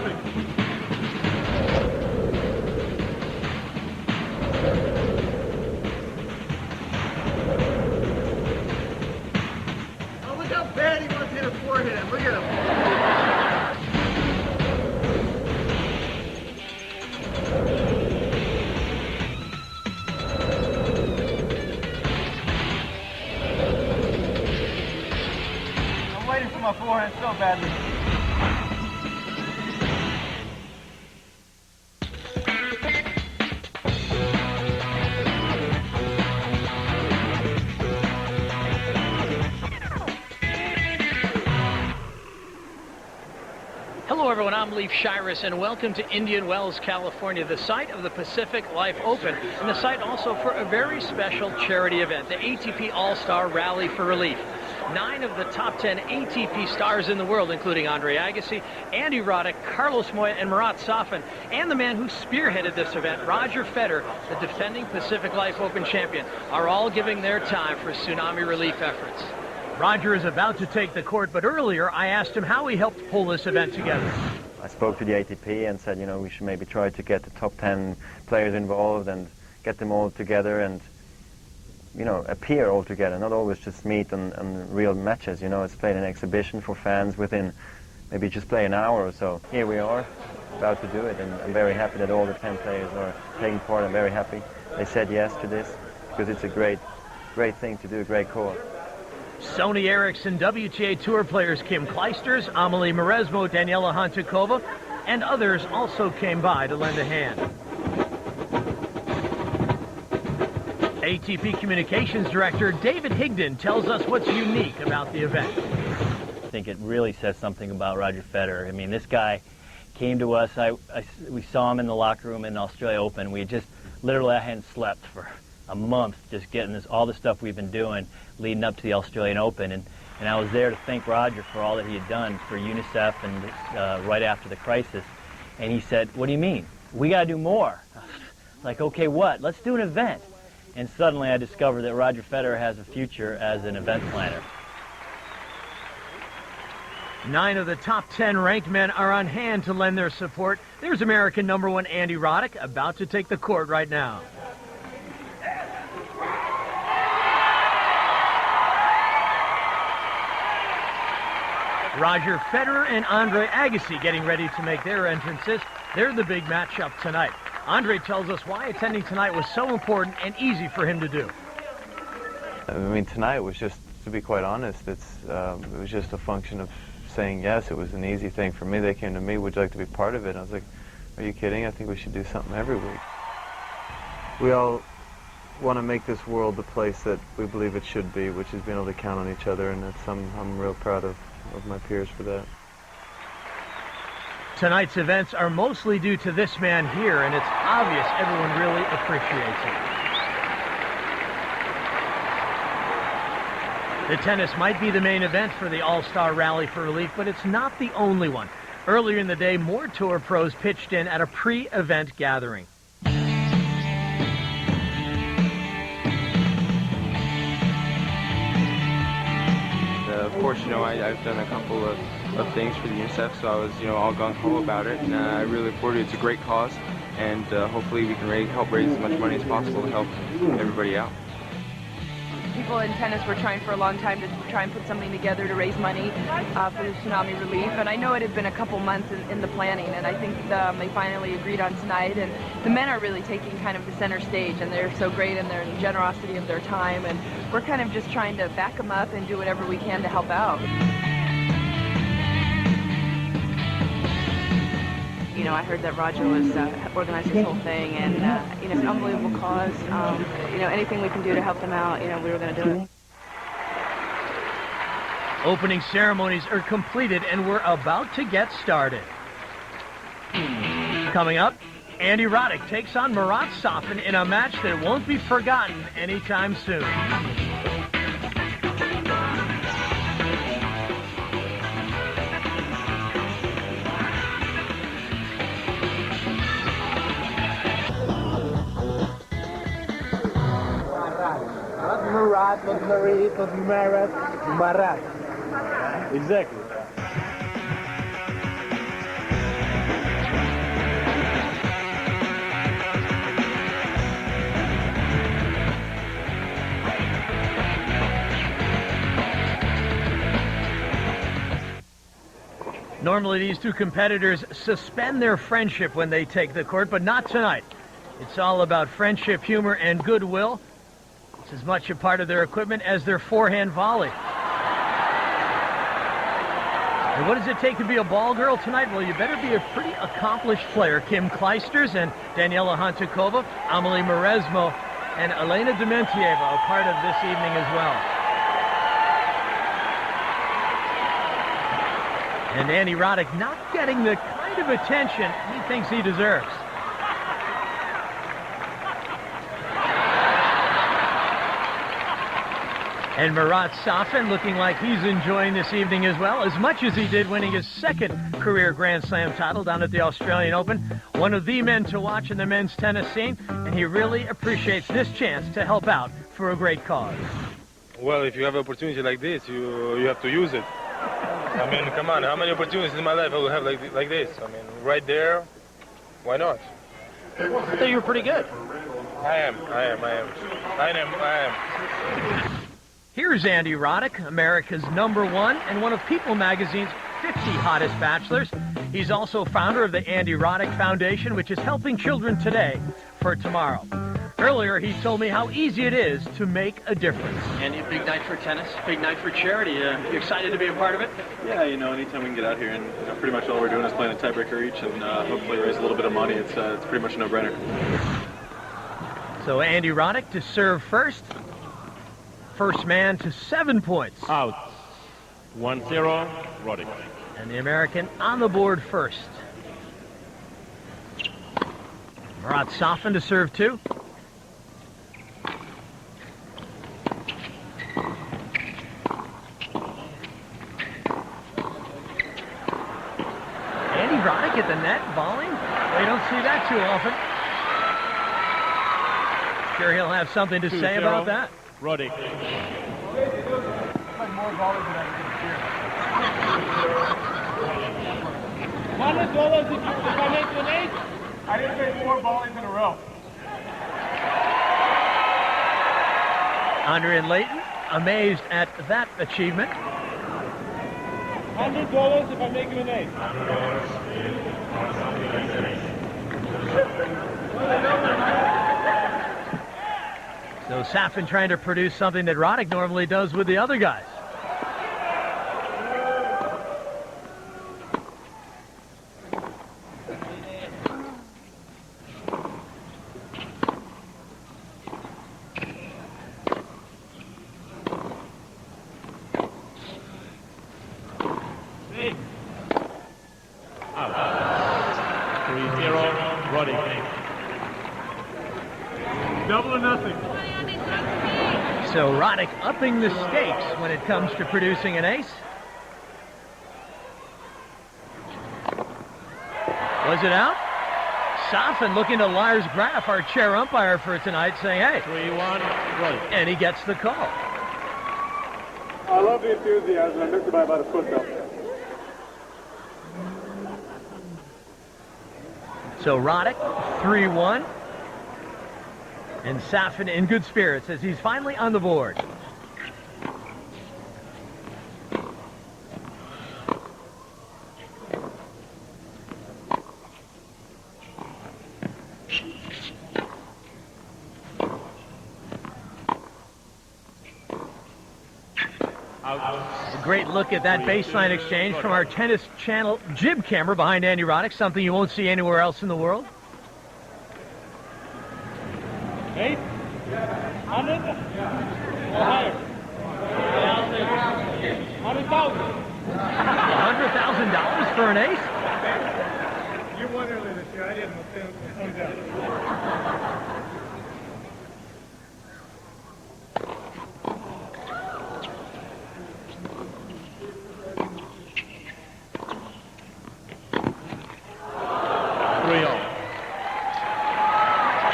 Safin. Oh, look how bad he wants to hit a forehand. Look at him. I'm waiting for my forehand so badly. Hello everyone, I'm Leif Shiras and welcome to Indian Wells, California, the site of the Pacific Life Open and the site also for a very special charity event, the ATP All-Star Rally for Relief. 9 of the top 10 ATP stars in the world, including Andre Agassi, Andy Roddick, Carlos Moya, and Marat Safin, and the man who spearheaded this event, Roger Federer, the defending Pacific Life Open champion, are all giving their time for tsunami relief efforts. Roger is about to take the court, but earlier I asked him how he helped pull this event together. I spoke to the ATP and said, you know, we should maybe try to get the top 10 players involved and get them all together and, you know, appear all together, not always just meet on real matches. You know, it's played an exhibition for fans within maybe just play an hour or so. Here we are, about to do it, and I'm very happy that all the 10 players are taking part. I'm very happy they said yes to this because it's a great thing to do, a great cause. Sony Ericsson WTA Tour players Kim Clijsters, Amelie Mauresmo, Daniela Hantuchova, and others also came by to lend a hand. ATP Communications Director David Higdon tells us what's unique about the event. I think it really says something about Roger Federer. I mean, this guy came to us. We saw him in the locker room in Australia Open. We just literally, I hadn't slept for a month just getting all the stuff we've been doing leading up to the Australian Open, and I was there to thank Roger for all that he had done for UNICEF and right after the crisis. And he said, "What do you mean? We got to do more." Like, okay, what? Let's do an event. And suddenly I discovered that Roger Federer has a future as an event planner. 9 of the top 10 ranked men are on hand to lend their support. There's American #1 Andy Roddick about to take the court right now. Roger Federer and Andre Agassi getting ready to make their entrances. They're the big matchup tonight. Andre tells us why attending tonight was so important and easy for him to do. I mean, tonight was just, to be quite honest, it was just a function of saying yes. It was an easy thing for me. They came to me, "Would you like to be part of it?" And I was like, "Are you kidding? I think we should do something every week." We all want to make this world the place that we believe it should be, which is being able to count on each other, and I'm real proud of my peers for that. Tonight's events are mostly due to this man here, and it's obvious everyone really appreciates it. The tennis might be the main event for the All-Star Rally for Relief, but it's not the only one. Earlier in the day, more tour pros pitched in at a pre-event gathering. Of course, you know, I've done a couple of things for the UNICEF, so I was, you know, all gung-ho about it, and I really look forward to it. It's a great cause, and hopefully we can help raise as much money as possible to help everybody out. People in tennis were trying for a long time to try and put something together to raise money for the tsunami relief, and I know it had been a couple months in the planning, and I think they finally agreed on tonight, and the men are really taking kind of the center stage, and they're so great in their generosity of their time, and we're kind of just trying to back them up and do whatever we can to help out. You know, I heard that Roger was organizing this whole thing, and you know, it's an unbelievable cause. You know, anything we can do to help them out, you know, we were going to do it. Opening ceremonies are completed, and we're about to get started. Coming up, Andy Roddick takes on Marat Safin in a match that won't be forgotten anytime soon. Marat, not Marie, not Marat, Marat. Exactly. Normally these two competitors suspend their friendship when they take the court, but not tonight. It's all about friendship, humor, and goodwill. It's as much a part of their equipment as their forehand volley. And what does it take to be a ball girl tonight? Well, you better be a pretty accomplished player. Kim Kleisters and Daniela Hantukova, Amelie Mauresmo, and Elena Dementieva are part of this evening as well. And Andy Roddick not getting the kind of attention he thinks he deserves. And Marat Safin looking like he's enjoying this evening as well, as much as he did winning his second career Grand Slam title down at the Australian Open. One of the men to watch in the men's tennis scene, and he really appreciates this chance to help out for a great cause. Well, if you have an opportunity like this, you have to use it. I mean, come on, how many opportunities in my life I will have like this? I mean, right there, why not? I thought you were pretty good. I am. Here's Andy Roddick, America's #1 and one of People magazine's 50 hottest bachelors. He's also founder of the Andy Roddick Foundation, which is helping children today for tomorrow. Earlier, he told me how easy it is to make a difference. Andy, a big night for tennis, big night for charity. You excited to be a part of it? Yeah, you know, anytime we can get out here and pretty much all we're doing is playing a tiebreaker each and hopefully raise a little bit of money, it's pretty much a no-brainer. So Andy Roddick to serve first. First man to 7 points. Out. 1-0, Roddick. And the American on the board first. Marat Safin to serve 2. Andy Roddick at the net, volleying. We don't see that too often. Sure he'll have something to say about that. Roddick. Like more volleys than I can hear. $100 if I make an ace. I didn't make 4 volleys in a row. Andre Layton amazed at that achievement. $100 if I make him an ace. So Safin trying to produce something that Roddick normally does with the other guys. Out. 3-0, Roddick. Double or nothing. So Roddick upping the stakes when it comes to producing an ace. Was it out? Safin looking to Lars Graf, our chair umpire for tonight, saying, hey. 3-1, Roddick. And he gets the call. I love the enthusiasm. I missed it by about a foot though. So Roddick, 3-1. And Safin in good spirits as he's finally on the board. A great look at that baseline exchange from our Tennis Channel jib camera behind Andy Roddick, something you won't see anywhere else in the world. 8? 100? Or higher? $100,000. $100,000 for an ace? You won earlier this year. I didn't. I'm down.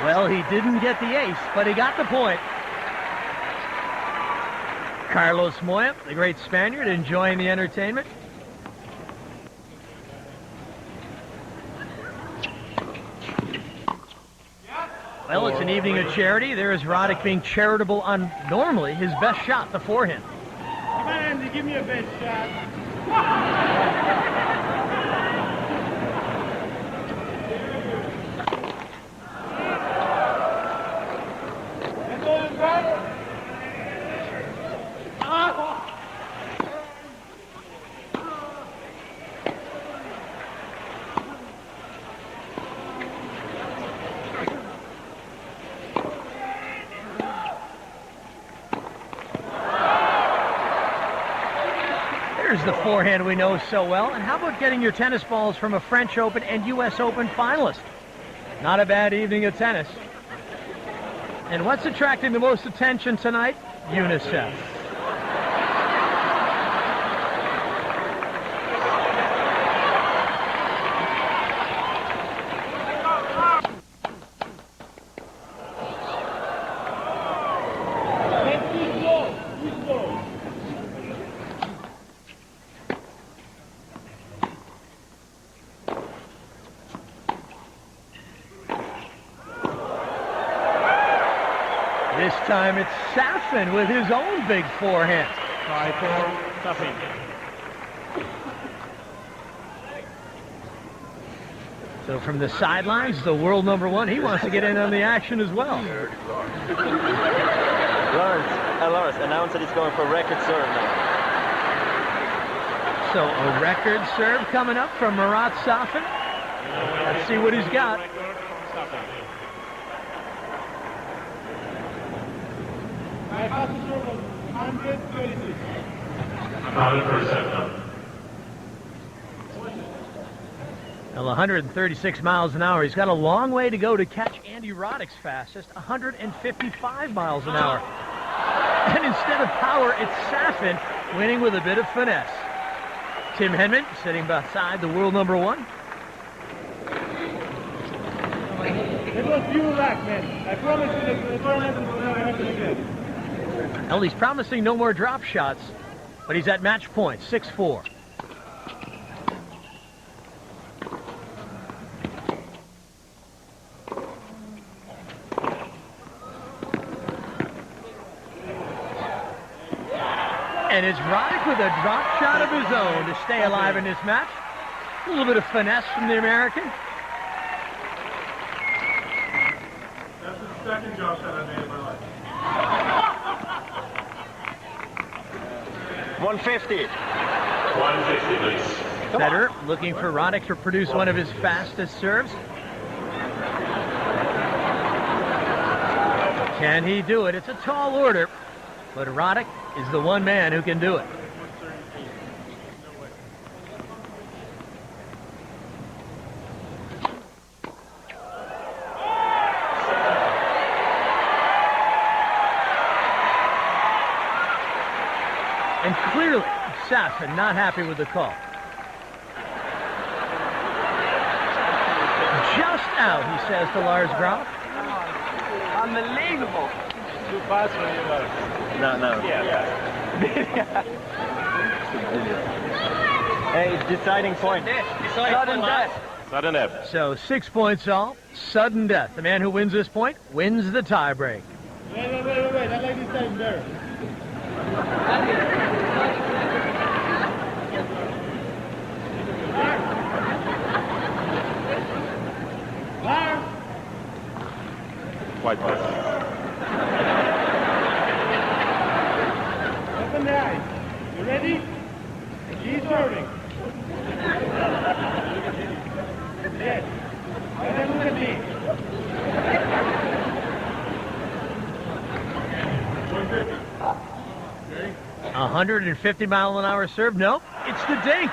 Well, he didn't get the ace, but he got the point. Carlos Moya, the great Spaniard, enjoying the entertainment. Well, it's an evening of charity. There is Roddick being charitable on normally his best shot, the forehand. Come on, Andy, give me a best shot. the forehand we know so well. And how about getting your tennis balls from a French Open and U.S. Open finalist? Not a bad evening of tennis. And what's attracting the most attention tonight? UNICEF. This time it's Safin with his own big forehand. Try for Safin. So from the sidelines, the world number one, he wants to get in on the action as well. Lars announced that he's going for a record serve now. So a record serve coming up from Marat Safin. Let's see what he's got. My fastest serve was 136. 137. Well, 136 miles an hour. He's got a long way to go to catch Andy Roddick's fastest, 155 miles an hour. And instead of power, it's Safin winning with a bit of finesse. Tim Henman sitting beside the world number one. It was pure luck, man. I promise you that the tournament will never happen again. Well, he's promising no more drop shots, but he's at match point, 6-4. And it's Roddick with a drop shot of his own to stay alive in this match. A little bit of finesse from the American. That's the second drop shot I made in my life. 150. 150, please. Federer looking for Roddick to produce one of his fastest serves. Can he do it? It's a tall order, but Roddick is the one man who can do it. And clearly, Safin not happy with the call. Just out, he says to Lars Graf. Unbelievable. Too fast for you, Lars. No. Yeah. Hey, deciding point. Sudden death. Sudden death. So 6 points all, sudden death. The man who wins this point wins the tiebreak. Wait. I like this time there. Lars! White pass. Open the eyes. You ready? He's serving. Yes. And then look at me. 150 mile an hour serve. Nope, it's the dink.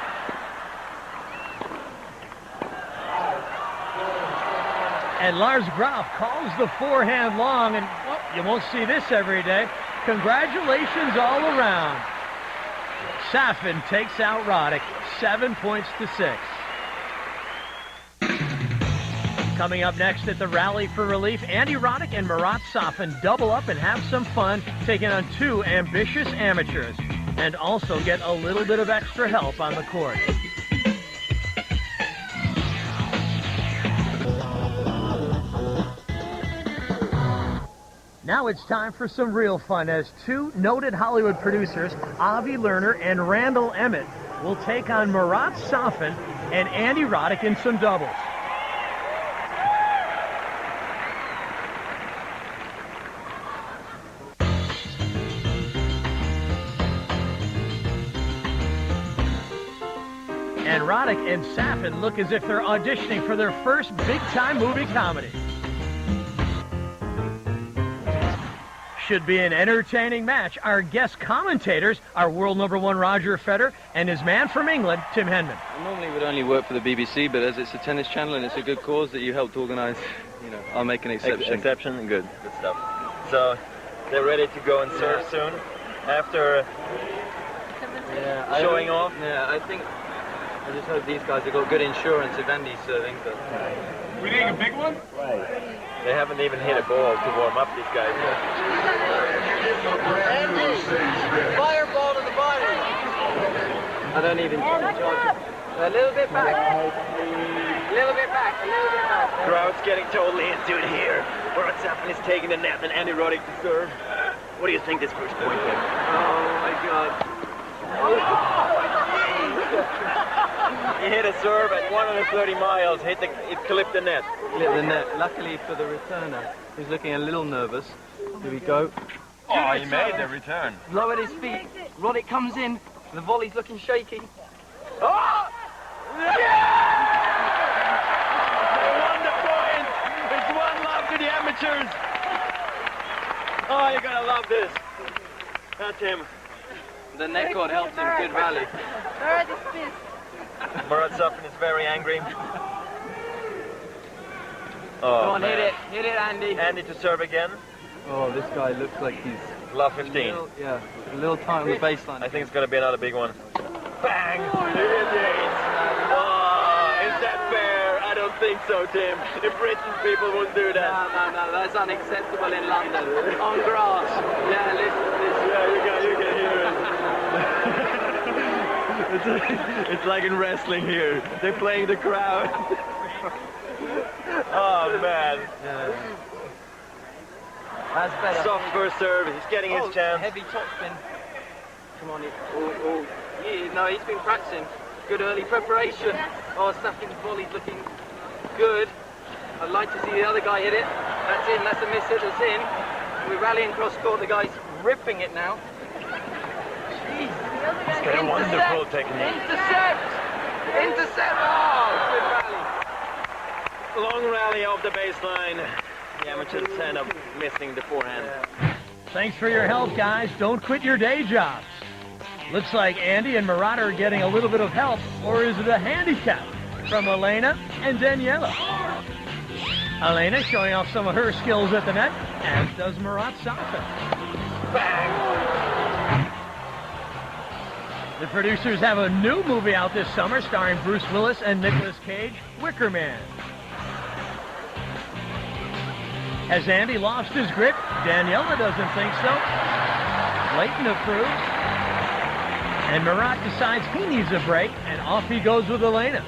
And Lars Graf calls the forehand long, and well, you won't see this every day. Congratulations all around. Safin takes out Roddick, 7 points to 6. Coming up next at the Rally for Relief, Andy Roddick and Marat Safin double up and have some fun, taking on two ambitious amateurs, and also get a little bit of extra help on the court. Now it's time for some real fun as two noted Hollywood producers, Avi Lerner and Randall Emmett, will take on Marat Safin and Andy Roddick in some doubles. And Roddick and Safin look as if they're auditioning for their first big-time movie comedy. Should be an entertaining match. Our guest commentators are world #1 Roger Federer and his man from England, Tim Henman. I normally would only work for the BBC, but as it's a tennis channel and it's a good cause that you helped organise, I'll make an exception. Exception, good stuff. So they're ready to go and serve soon after showing off. Yeah, I just hope these guys have got good insurance if Andy's serving. But We need a big one? Right. They haven't even hit a ball to warm up, these guys. Andy, fireball to the body. I don't even charge it. A little bit back. A little bit back. A little bit back. Crowd's getting totally into it here. Safin is taking the net and Andy Roddick to serve. What do you think this first point is? Oh my God. He hit a serve at 130 miles, it clipped the net. Clipped the net. Luckily for the returner, he's looking a little nervous. Here we go. Oh, he made the return. Lowered his feet. Roddick comes in. The volley's looking shaky. Oh! Yeah! They won the point! It's 1-love to the amateurs! Oh, you're gonna love this. That's him. The net cord helped him. Good rally. Safin is very angry. Go on, hit it. Hit it, Andy. Andy to serve again. Oh, this guy looks like he's... Love 15. A little tight on the baseline. I think it's going to be another big one. Bang! Oh, is that fair? I don't think so, Tim. In Britain, people wouldn't do that. No, that's unacceptable in London. On grass. Yeah, listen. Yeah, you can hear it. It's like in wrestling here. They're playing the crowd. Oh, man. Yeah. That's better. Soft first serve. He's getting his chance. Heavy topspin. Come on. He's been practicing. Good early preparation. Oh, Safin's volley's looking good. I'd like to see the other guy hit it. That's in. That's a miss hit. That's in. We're rallying cross court. The guy's ripping it now. He's got a wonderful technique. Intercept! Oh, good rally. Long rally off the baseline. The amateurs end up missing the forehand. Thanks for your help, guys. Don't quit your day jobs. Looks like Andy and Murat are getting a little bit of help, or is it a handicap from Elena and Daniela? Elena showing off some of her skills at the net, as does Murat Safin. Bang! The producers have a new movie out this summer starring Bruce Willis and Nicolas Cage, Wicker Man. Has Andy lost his grip? Daniela doesn't think so. Leighton approves. And Murat decides he needs a break, and off he goes with Elena.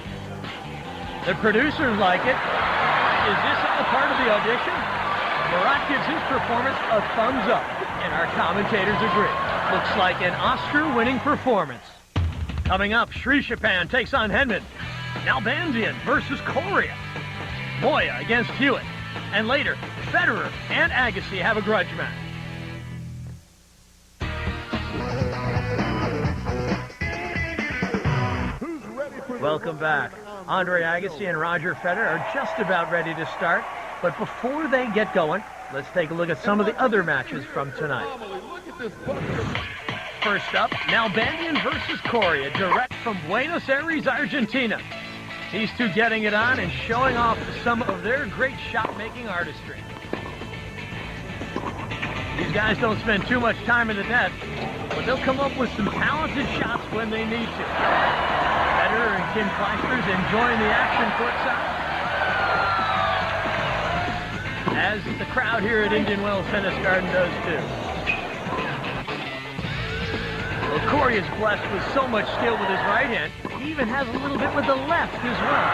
The producers like it. Is this all part of the audition? Murat gives his performance a thumbs up, and our commentators agree. Looks like an Oscar-winning performance. Coming up, Sri Chapan takes on Henman. Nalbandian versus Coria. Moya against Hewitt. And later, Federer and Agassi have a grudge match. Welcome back. Andre Agassi and Roger Federer are just about ready to start. But before they get going, let's take a look at some of the other matches from tonight. First up, Nalbandian versus Coria, direct from Buenos Aires, Argentina. These two getting it on and showing off some of their great shot-making artistry. These guys don't spend too much time in the net, but they'll come up with some talented shots when they need to. Federer and Kim Clijsters enjoying the action courtside, as the crowd here at Indian Wells Tennis Garden does too. Well, Coria is blessed with so much skill with his right hand. He even has a little bit with the left as well.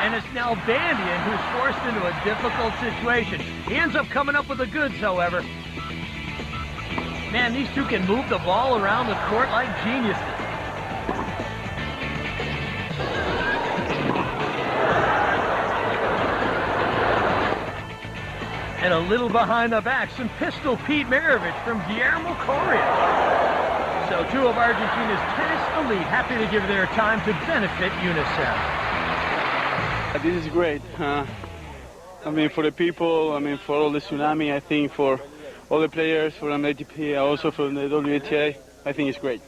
And it's Nalbandian who's forced into a difficult situation. He ends up coming up with the goods, however. Man, these two can move the ball around the court like geniuses. And a little behind the back, some pistol Pete Maravich from Guillermo Coria. So two of Argentina's tennis elite happy to give their time to benefit UNICEF. This is great. I mean, for the people, I mean, for all the Tsunami, I think for all the players from ATP, also from the WTA. I think it's great.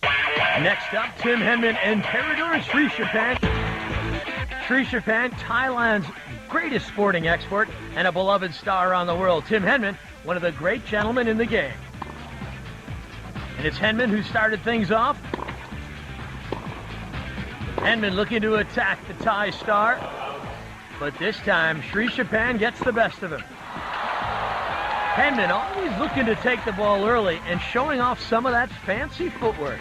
Next up, Tim Henman and Federer and Safin. Safin, Thailand's greatest sporting export and a beloved star around the world. Tim Henman, one of the great gentlemen in the game. And it's Henman who started things off. Henman looking to attack the Thai star. But this time, Safin gets the best of him. Henman always looking to take the ball early and showing off some of that fancy footwork.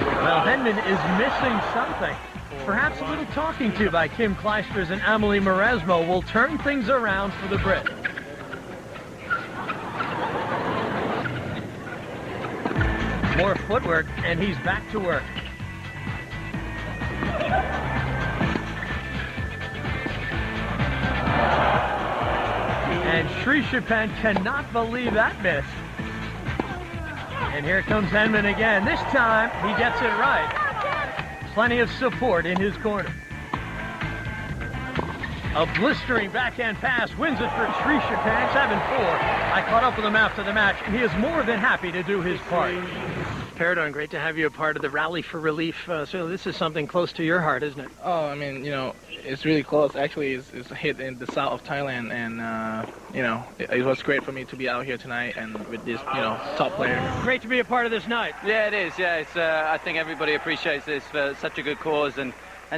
Well, Henman is missing something. Perhaps a little talking to by Kim Clijsters and Amelie Mauresmo will turn things around for the Brit. More footwork, and he's back to work. And Safin cannot believe that miss. And here comes Henman again. This time, he gets it right. Plenty of support in his corner. A blistering backhand pass wins it for Safin, 7-4. I caught up with him after the match, and he is more than happy to do his part. Federer, great to have you a part of the Rally for Relief. So this is something close to your heart, isn't it? Oh, I mean, you know, it's really close. Actually, it's a hit in the south of Thailand, and, you know, it was great for me to be out here tonight and with this, you know, top player. Great to be a part of this night. Yeah, it is. Yeah, it's. I think everybody appreciates this for such a good cause, and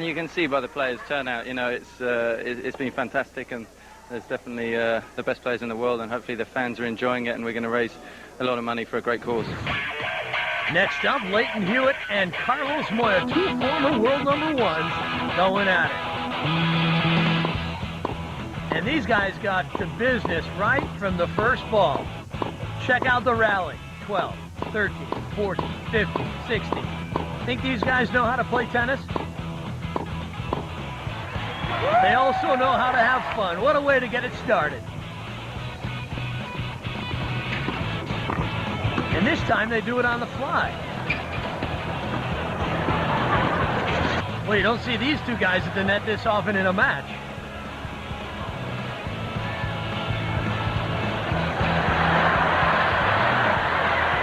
you can see by the players' turnout, you know, it's been fantastic, and there's definitely the best players in the world, and hopefully the fans are enjoying it, and we're going to raise a lot of money for a great cause. Next up, Leighton Hewitt and Carlos Moya, two former world number ones, going at it. And these guys got to business right from the first ball. Check out the rally. 12, 13, 14, 15, 16. Think these guys know how to play tennis? They also know how to have fun. What a way to get it started. And this time they do it on the fly. Well, you don't see these two guys at the net this often in a match.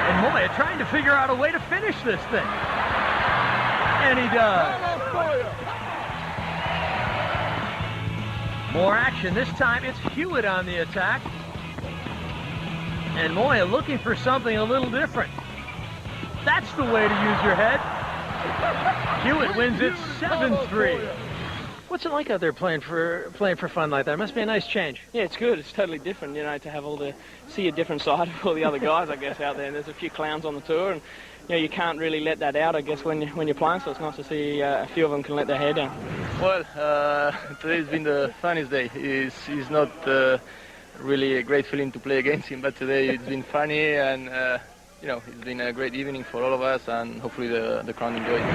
And Moya trying to figure out a way to finish this thing. And he does. More action. This time it's Hewitt on the attack. And Moya looking for something a little different. That's the way to use your head. Hewitt wins it 7-3. What's it like out there playing for fun like that? It must be a nice change. Yeah, it's good. It's totally different, you know, to have see a different side of all the other guys, I guess, out there. And there's a few clowns on the tour, and you know, you can't really let that out, I guess, when you're playing. So it's nice to see a few of them can let their hair down. Well, today's been the funniest day. It's not really a great feeling to play against him, but today it's been funny, and you know, it's been a great evening for all of us, and hopefully the crowd enjoys it.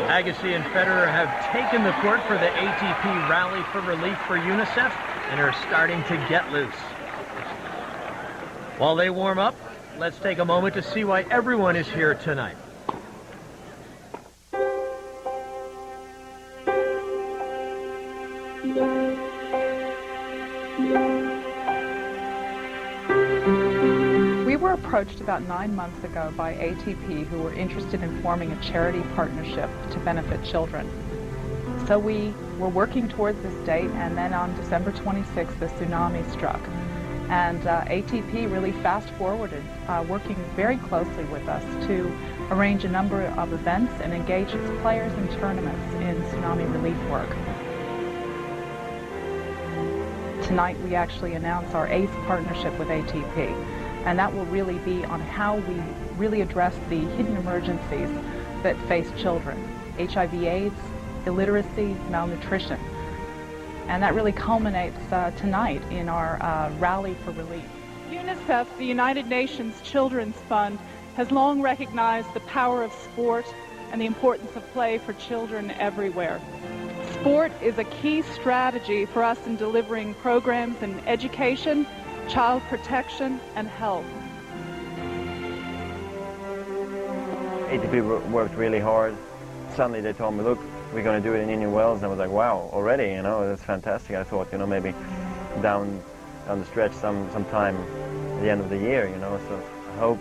Agassi and Federer have taken the court for the ATP Rally for Relief for UNICEF and are starting to get loose. While they warm up, let's take a moment to see why everyone is here tonight. We were approached about 9 months ago by ATP, who were interested in forming a charity partnership to benefit children. So we were working towards this date, and then on December 26th, the tsunami struck. And ATP really fast-forwarded, working very closely with us to arrange a number of events and engage its players in tournaments in tsunami relief work. Tonight we actually announce our 8th partnership with ATP, and that will really be on how we really address the hidden emergencies that face children: HIV/AIDS, illiteracy, malnutrition. And that really culminates tonight in our Rally for Relief. UNICEF, the United Nations Children's Fund, has long recognized the power of sport and the importance of play for children everywhere. Sport is a key strategy for us in delivering programs in education, child protection, and health. ATP worked really hard, suddenly they told me, look, we're going to do it in Indian Wells. And I was like, wow, already, you know, that's fantastic. I thought, you know, maybe down the stretch sometime at the end of the year, you know. So I hope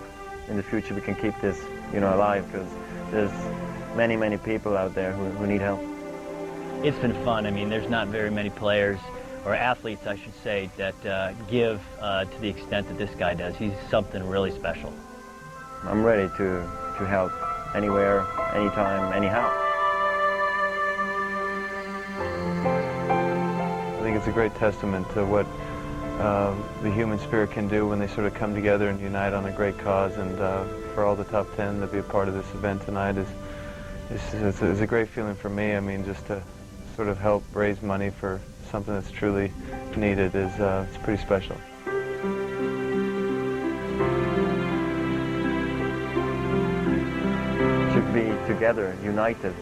in the future we can keep this, you know, alive, because there's many people out there who need help. It's been fun. I mean, there's not very many players, or athletes, I should say, that give to the extent that this guy does. He's something really special. I'm ready to help anywhere, anytime, anyhow. I think it's a great testament to what the human spirit can do when they sort of come together and unite on a great cause. And for all the top 10 to be a part of this event tonight is a great feeling for me. I mean, just to sort of help raise money for something that's truly needed is it's pretty special. To be together, united,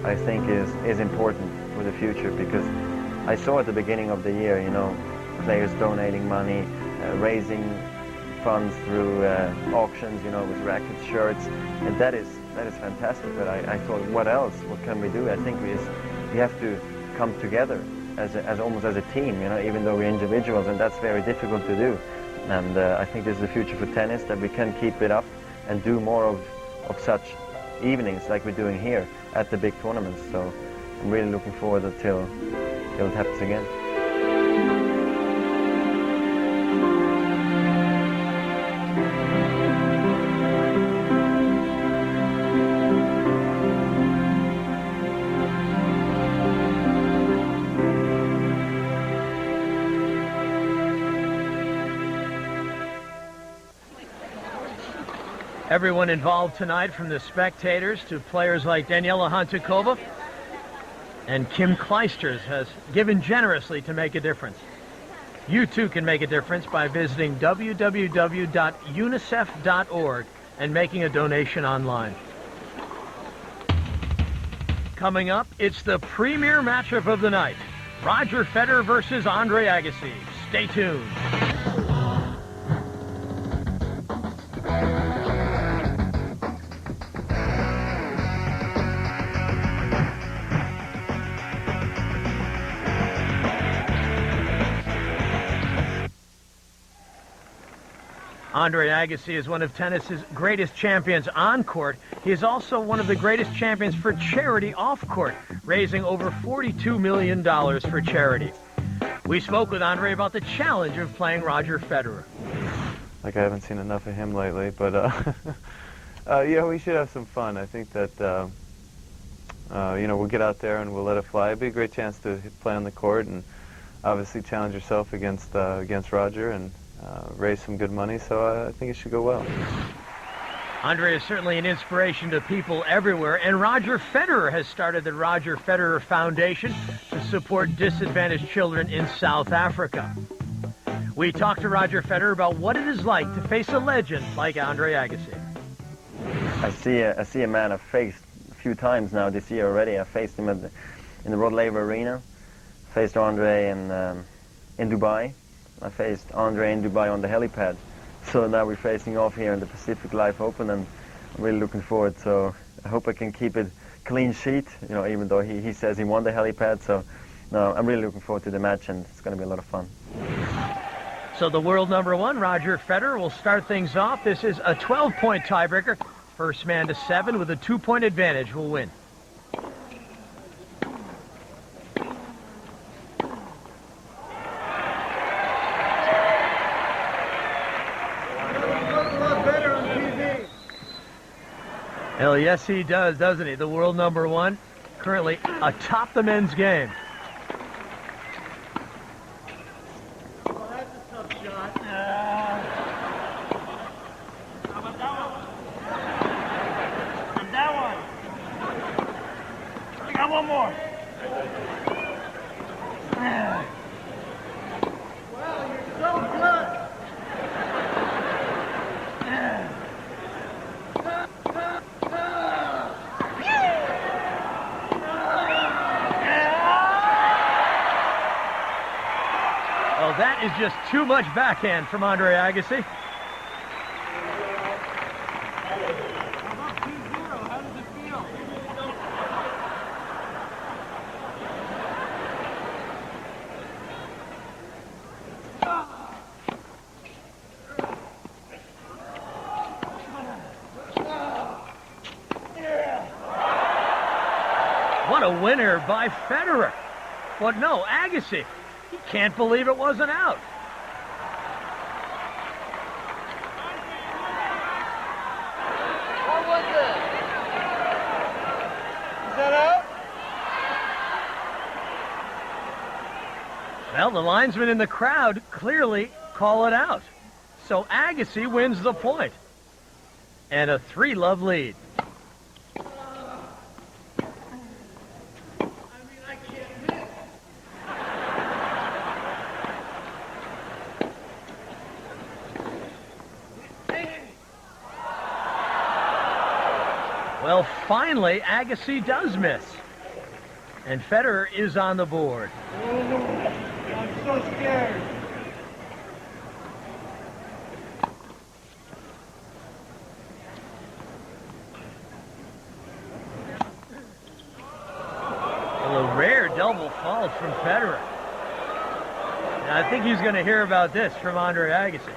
I think is important for the future, because I saw at the beginning of the year, you know, players donating money, raising funds through auctions, you know, with rackets, shirts, and that is fantastic. But I thought, what else? What can we do? I think we have to come together as almost as a team, you know, even though we're individuals, and that's very difficult to do. And I think this is the future for tennis, that we can keep it up and do more of such evenings like we're doing here at the big tournaments. So I'm really looking forward till it happens again. Everyone involved tonight, from the spectators to players like Daniela Hantuchova and Kim Kleisters, has given generously to make a difference. You too can make a difference by visiting www.unicef.org and making a donation online. Coming up, it's the premier matchup of the night. Roger Federer versus Andre Agassi. Stay tuned. Andre Agassi is one of tennis's greatest champions on court. He is also one of the greatest champions for charity off court, raising over $42 million for charity. We spoke with Andre about the challenge of playing Roger Federer. Like, I haven't seen enough of him lately, but yeah, we should have some fun. I think that you know, we'll get out there and we'll let it fly. It'd be a great chance to play on the court and obviously challenge yourself against Roger and raise some good money, so I think it should go well. Andre is certainly an inspiration to people everywhere, and Roger Federer has started the Roger Federer Foundation to support disadvantaged children in South Africa. We talked to Roger Federer about what it is like to face a legend like Andre Agassi. I see a man I've faced a few times now this year already. I faced him in the Rod Laver Arena, faced Andre in Dubai. I faced Andre in Dubai on the helipad. So now we're facing off here in the Pacific Life Open, and I'm really looking forward. So I hope I can keep it clean sheet, you know, even though he says he won the helipad. So no, I'm really looking forward to the match, and it's going to be a lot of fun. So the world number one, Roger Federer, will start things off. This is a 12-point tiebreaker. First man to 7 with a 2-point advantage will win. Well, yes, he does, doesn't he? The world number one, currently atop the men's game. Oh, that's a tough shot. How about that one? And that one. I got one more. Wow, you're so good. Well, that is just too much backhand from Andre Agassi. What a winner by Federer. But no, Agassi, he can't believe it wasn't out. What was it? Is that out? Well, the linesmen in the crowd clearly call it out. So Agassi wins the point. And a 3-love lead. Well, finally, Agassi does miss. And Federer is on the board. I'm so scared. Well, a rare double fault from Federer. And I think he's going to hear about this from Andre Agassi.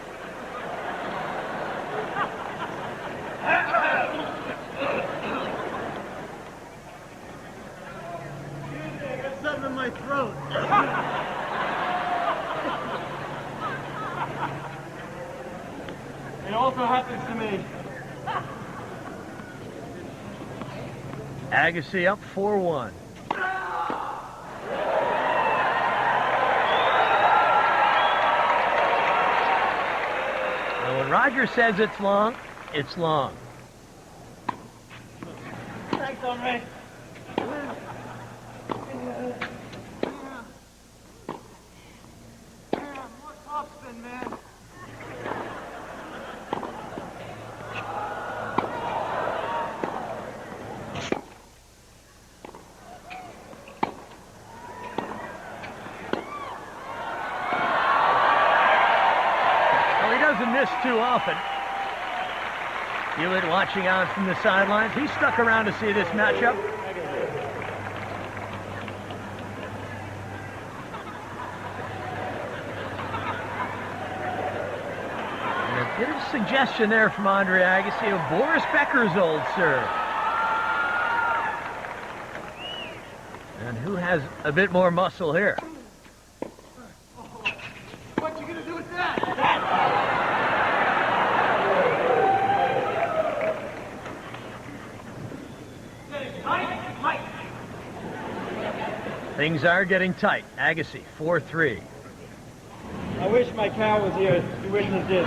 Something in my throat. It also happens to me. Agassi up 4-1. Now, when Roger says it's long, it's long. Thanks, Andre. More topspin, man. Well, he doesn't miss too often. Hewitt watching on from the sidelines. He stuck around to see this matchup. And a bit of suggestion there from Andre Agassi of Boris Becker's old serve. And who has a bit more muscle here? What you gonna do with that? Things are getting tight. Agassi, 4-3. I wish my cow was here to witness this.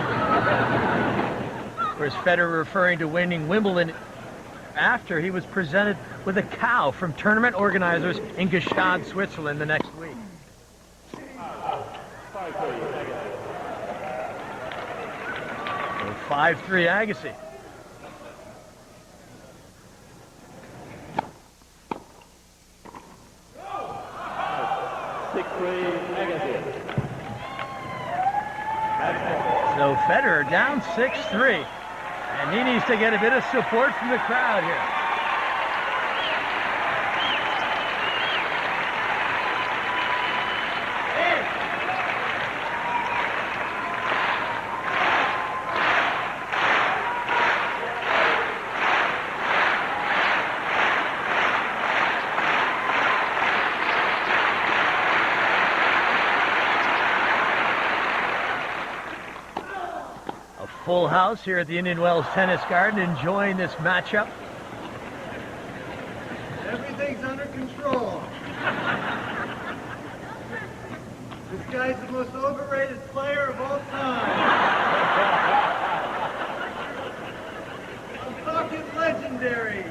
Of course, Federer referring to winning Wimbledon after he was presented with a cow from tournament organizers in Gstaad, Switzerland the next week. 5-3 Agassi. So Federer down 6-3. And he needs to get a bit of support from the crowd here. Full house here at the Indian Wells Tennis Garden, enjoying this matchup. Everything's under control. This guy's the most overrated player of all time. I'm talking legendary.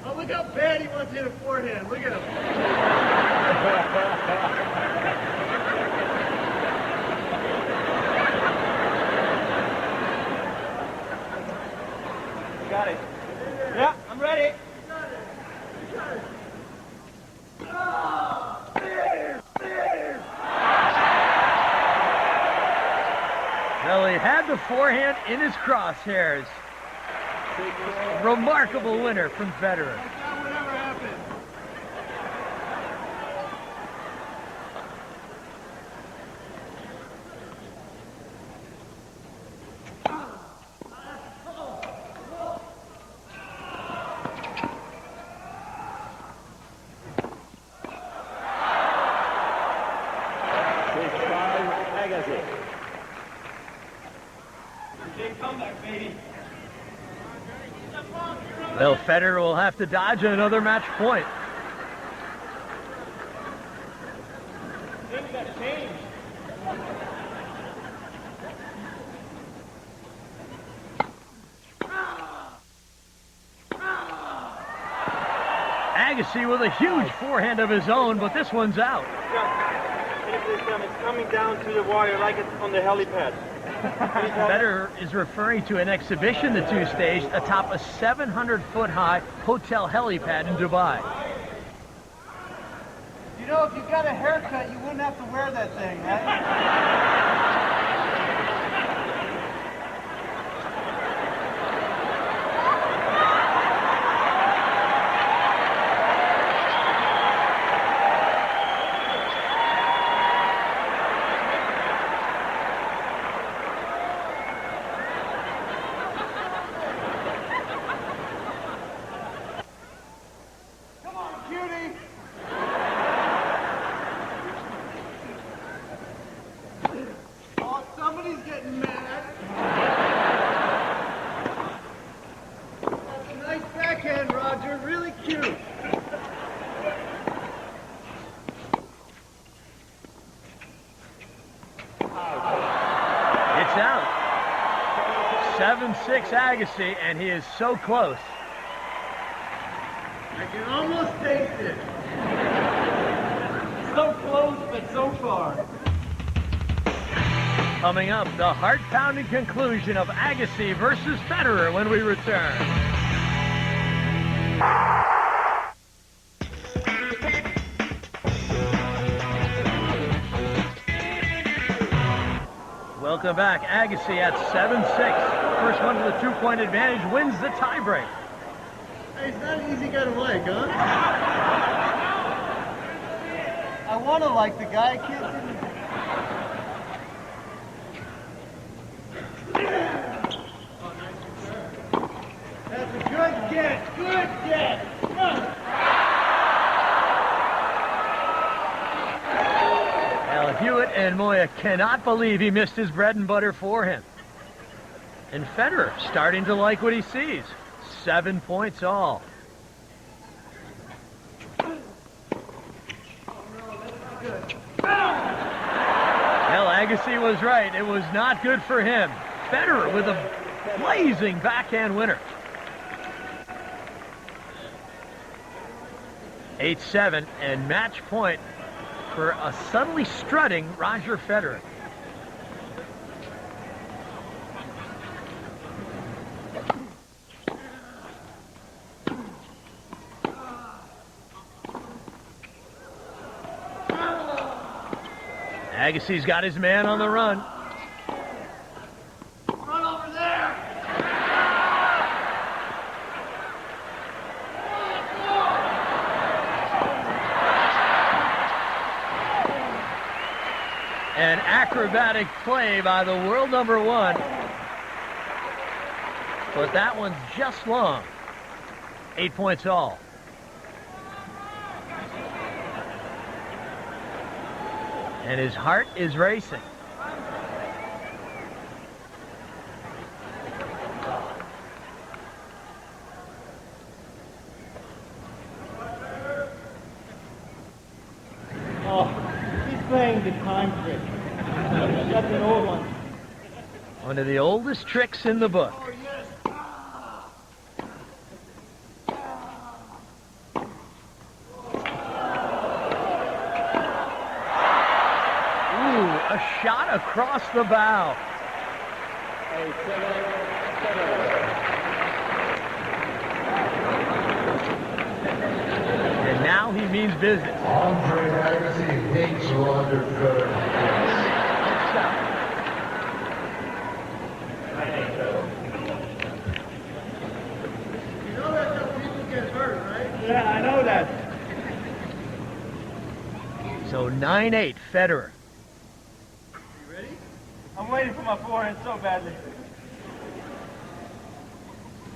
Oh, look how bad he wants to hit a forehand. Look at him. Got it. Yeah, I'm ready. Well, he had the forehand in his crosshairs. Remarkable winner from Federer. Whatever happened. Big comeback, baby. Well, Federer will have to dodge another match point. Things have changed. Agassi with a huge forehand of his own, but this one's out. It's coming down to the wire like it's on the helipad. Federer is referring to an exhibition the two staged atop a 700-foot-high hotel helipad in Dubai. You know, if you got a haircut, you wouldn't have to wear that thing, right? It's out. 7-6 Agassi, and he is so close. I can almost taste it. So close, but so far. Coming up, the heart-pounding conclusion of Agassi versus Federer when we return. Welcome back. Agassi at 7-6. First one to the two-point advantage wins the tiebreak. Hey, he's not an easy guy to like, huh? I want to like the guy. I can't see That's a good get. Good get. Well, Hewitt and Moya cannot believe he missed his bread and butter forehand. And Federer starting to like what he sees. 7 points all. Well, Agassi was right. It was not good for him. Federer with a blazing backhand winner. 8-7 and match point for a subtly strutting Roger Federer. Agassi's got his man on the run. Run over there. An acrobatic play by the world number one. But that one's just long. 8 points all. And his heart is racing. Oh, he's playing the time trick. That's an old one. One of the oldest tricks in the book. Oh, yes. A shot across the bow. And now he means business. Andre Agassi hates Roger Federer. You know that's how people get hurt, right? Yeah, I know that. So 9-8 Federer. I'm waiting for my forehand so badly.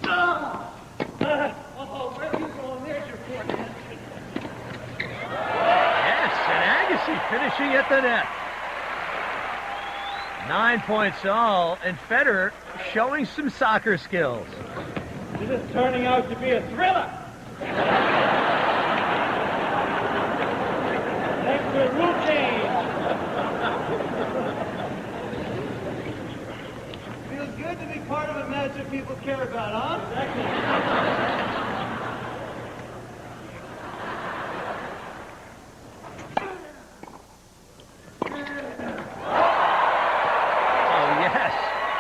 Oh, where are you going? There's your forehand. Yes, and Agassi finishing at the net. 9 points all, and Federer showing some soccer skills. This is turning out to be a thriller. Thanks to a rule change. Feels good to be part of a match that people care about, huh? Exactly.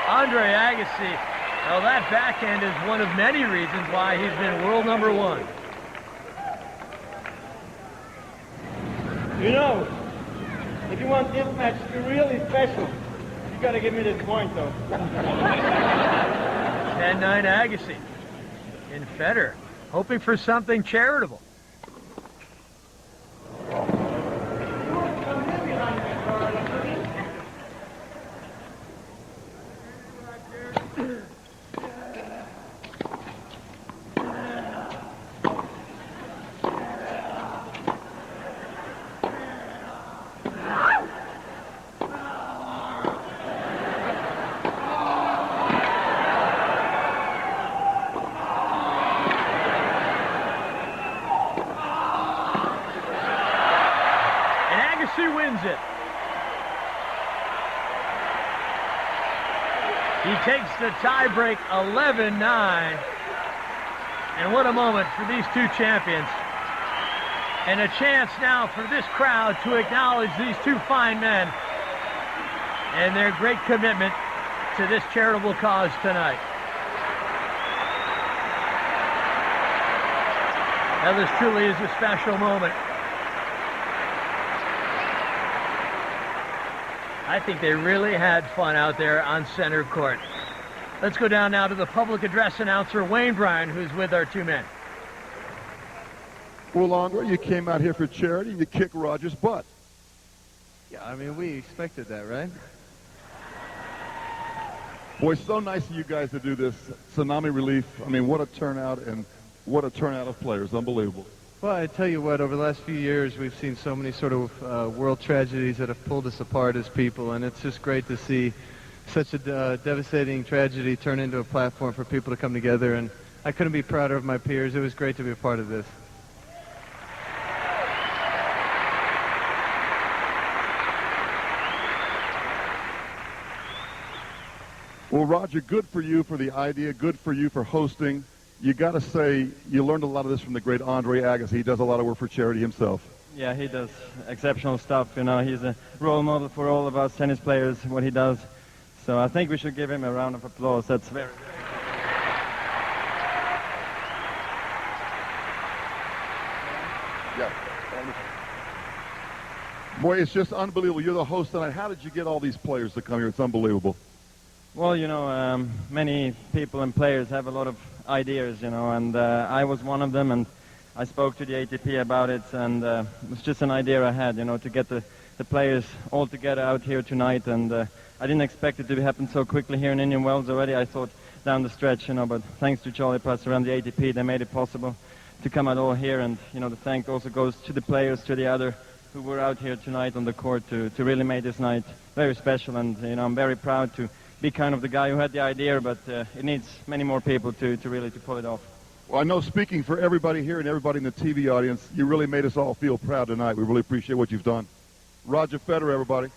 Andre Agassi. Well, that backhand is one of many reasons why he's been world number one. You know, if you want this match to be really special, you gotta give me this point, though. 10-9 Agassi. And Federer, hoping for something charitable. Wins it. He takes the tiebreak 11-9. And what a moment for these two champions. And a chance now for this crowd to acknowledge these two fine men and their great commitment to this charitable cause tonight. Now this truly is a special moment. I think they really had fun out there on center court. Let's go down now to the public address announcer, Wayne Bryan, who's with our two men. Well, Andre, you came out here for charity and you kicked Roger's butt. Yeah, I mean, we expected that, right? Boy, so nice of you guys to do this. Tsunami relief. I mean, what a turnout, and what a turnout of players. Unbelievable. Well, I tell you what, over the last few years, we've seen so many sort of world tragedies that have pulled us apart as people, and it's just great to see such a devastating tragedy turn into a platform for people to come together, and I couldn't be prouder of my peers. It was great to be a part of this. Well, Roger, good for you for the idea, good for you for hosting. You got to say, you learned a lot of this from the great Andre Agassi. He does a lot of work for charity himself. Yeah, he does exceptional stuff. You know, he's a role model for all of us tennis players, what he does. So I think we should give him a round of applause. That's very good. Yeah. Boy, it's just unbelievable. You're the host tonight. How did you get all these players to come here? It's unbelievable. Well, you know, many people and players have a lot of ideas, you know, and I was one of them, and I spoke to the ATP about it, and it was just an idea I had, you know, to get the players all together out here tonight, and I didn't expect it to happen so quickly here in Indian Wells already. I thought down the stretch, you know, but thanks to Charlie Putzer and the ATP, they made it possible to come out all here, and, you know, the thank also goes to the players, to the other who were out here tonight on the court to really make this night very special, and, you know, I'm very proud to be kind of the guy who had the idea, but it needs many more people to really pull it off. Well, I know, speaking for everybody here and everybody in the TV audience, you really made us all feel proud tonight. We really appreciate what you've done. Roger Federer, everybody.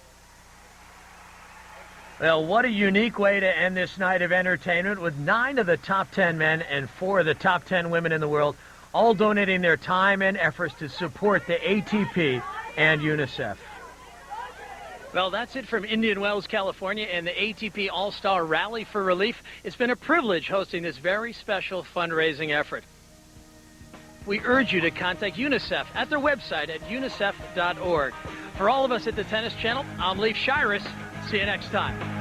Well, what a unique way to end this night of entertainment with 9 of the top 10 men and 4 of the top 10 women in the world, all donating their time and efforts to support the ATP and UNICEF. Well, that's it from Indian Wells, California, and the ATP All-Star Rally for Relief. It's been a privilege hosting this very special fundraising effort. We urge you to contact UNICEF at their website at unicef.org. For all of us at the Tennis Channel, I'm Leif Shiras. See you next time.